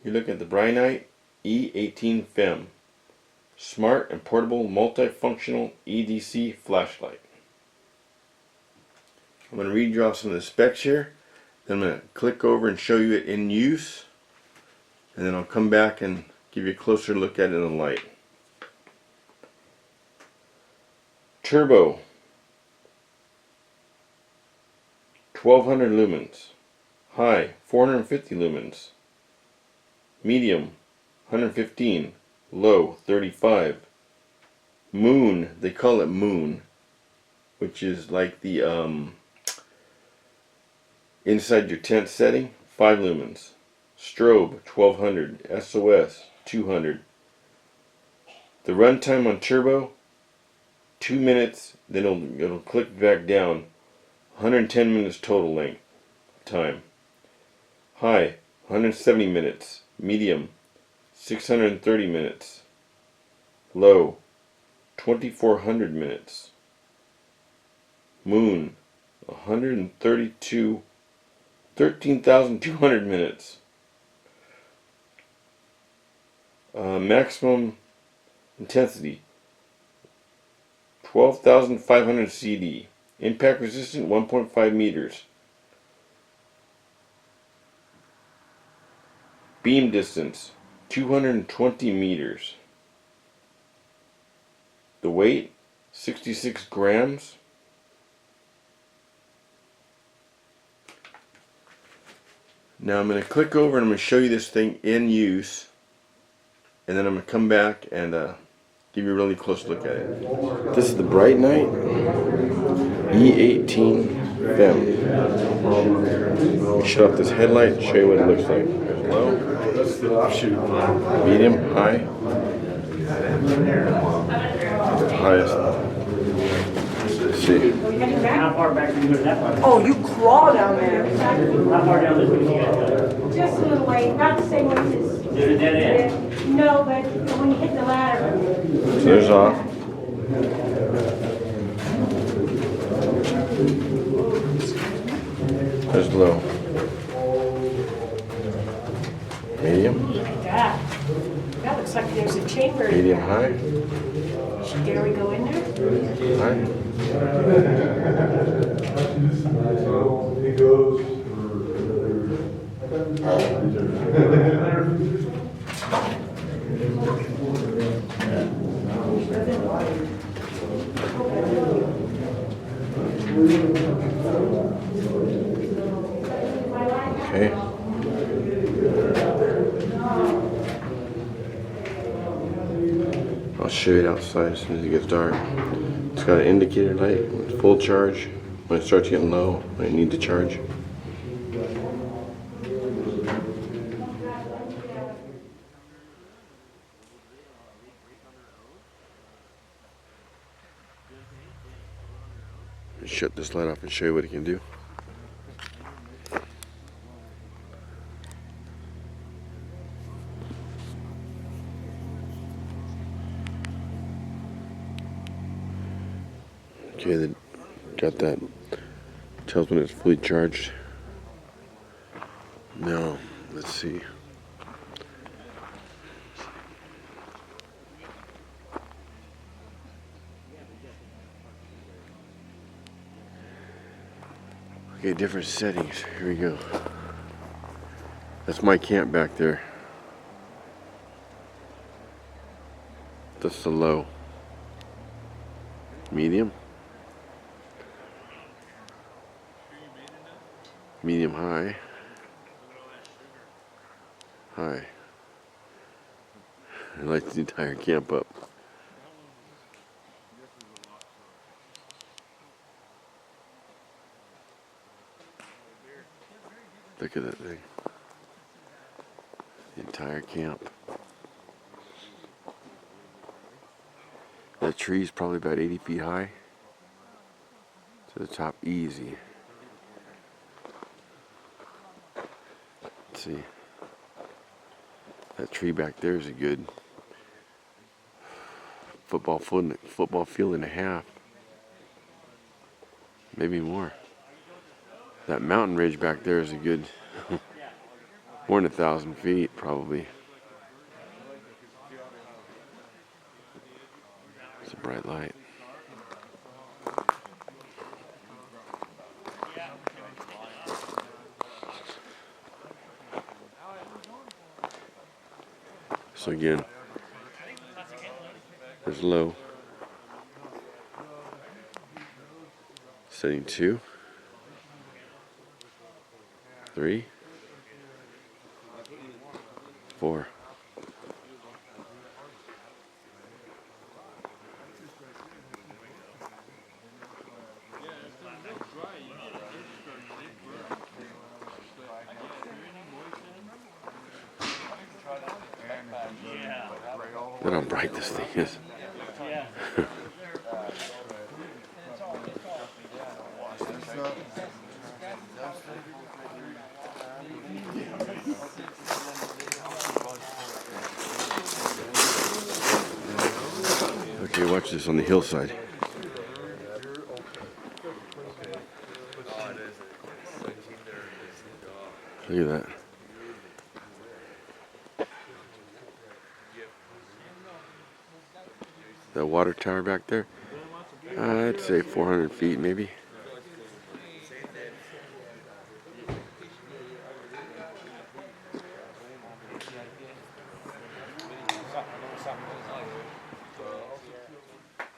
You look at the BRINYTE E18 Pheme, smart and portable multifunctional EDC flashlight. I'm going to read you off some of the specs here, then I'm going to click over and show you it in use, and then I'll come back and give you a closer look at it in the light. Turbo, 1200 lumens. High, 450 lumens. Medium, 115. Low, 35. Moon, they call it moon, which is like the inside your tent setting, 5 lumens. Strobe, 1200. SOS, 200. The runtime on turbo, 2 minutes, then it'll click back down. 110 minutes total length time. High, 170 minutes. Medium, 630 minutes. Low, 2400 minutes. Moon, 13,200 minutes. Maximum intensity, 12,500 CD. Impact resistant, 1.5 meters. Beam distance, 220 meters. The weight, 66 grams. Now I'm going to click over and I'm going to show you this thing in use, and then I'm going to come back and give you a really close look at it. This is the BRINYTE E18 Pheme. Let me shut off this headlight and show you what it looks like. There's low, medium, high, highest. Let's see. How far back did you go to that part? Oh, you crawl down there. How far down this way did you guys go? Just a little way, not the same way as this. Is it a dead end? No, but when you hit the ladder. So there's off. There's low. Medium. Look at that. That looks like there's a chamber. Medium high. Dare we go in there? High. Okay. I'll show you it outside as soon as it gets dark. It's got an indicator light when it's full charge, when it starts getting low, when it needs to charge. Shut this light off and show you what it can do. Okay, then got that. Tells when it's fully charged. Now, let's see. Okay, different settings. Here we go. That's my camp back there. That's the low. Medium. Medium high. High. It lights the entire camp up. Look at that thing. The entire camp. That tree's probably about 80 feet high. To the top, easy. Let's see. That tree back there is a good football field and a half. Maybe more. That mountain ridge back there is a good More than 1,000 feet, probably. It's a bright light. So again, there's low. Setting 2, 3, 4. Look how bright this thing is. Yeah. Okay, watch this on the hillside. Look at that. That water tower back there, I'd say 400 feet maybe.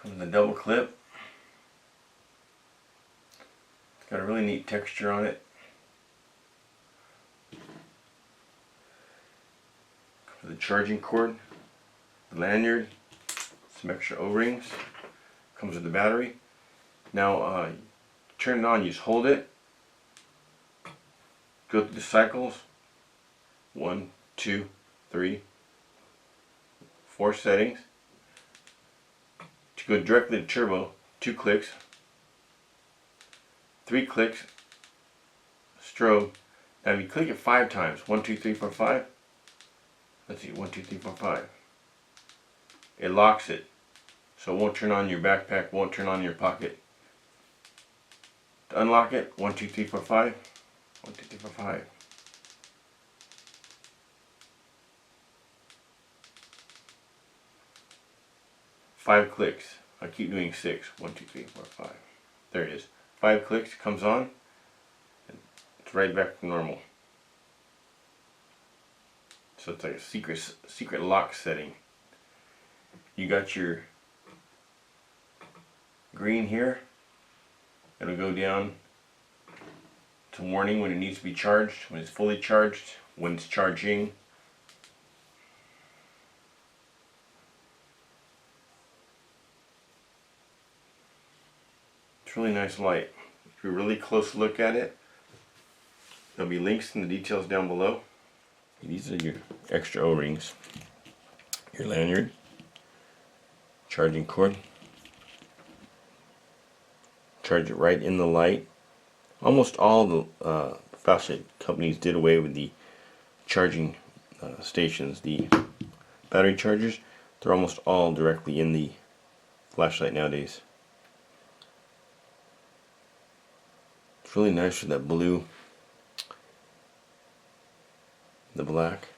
From the double clip, it's got a really neat texture on it. For the charging cord, the lanyard, some extra O-rings, comes with the battery. Now turn it on, you just hold it, go through the cycles, 1, 2, 3, 4 settings. To go directly to turbo, 2 clicks, 3 clicks, strobe. Now if you click it 5 times, 1, 2, 3, 4, 5, let's see, 1, 2, 3, 4, 5, it locks it. So it won't turn on your backpack, won't turn on your pocket. To unlock it, 1, 2, 3, 4, 5, 1, 2, 3, 4, 5. Five clicks. I keep doing 6. 1, 2, 3, 4, 5. There it is. 5 clicks, comes on, and it's right back to normal. So it's like a secret lock setting. You got your green here. It'll go down to warning when it needs to be charged, when it's fully charged, when it's charging. It's a really nice light. If you really close look at it, there'll be links in the details down below. These are your extra O-rings, your lanyard, charging cord. Charge it right in the light. Almost all the flashlight companies did away with the charging stations, the battery chargers. They're almost all directly in the flashlight nowadays. It's really nice with that blue, the black.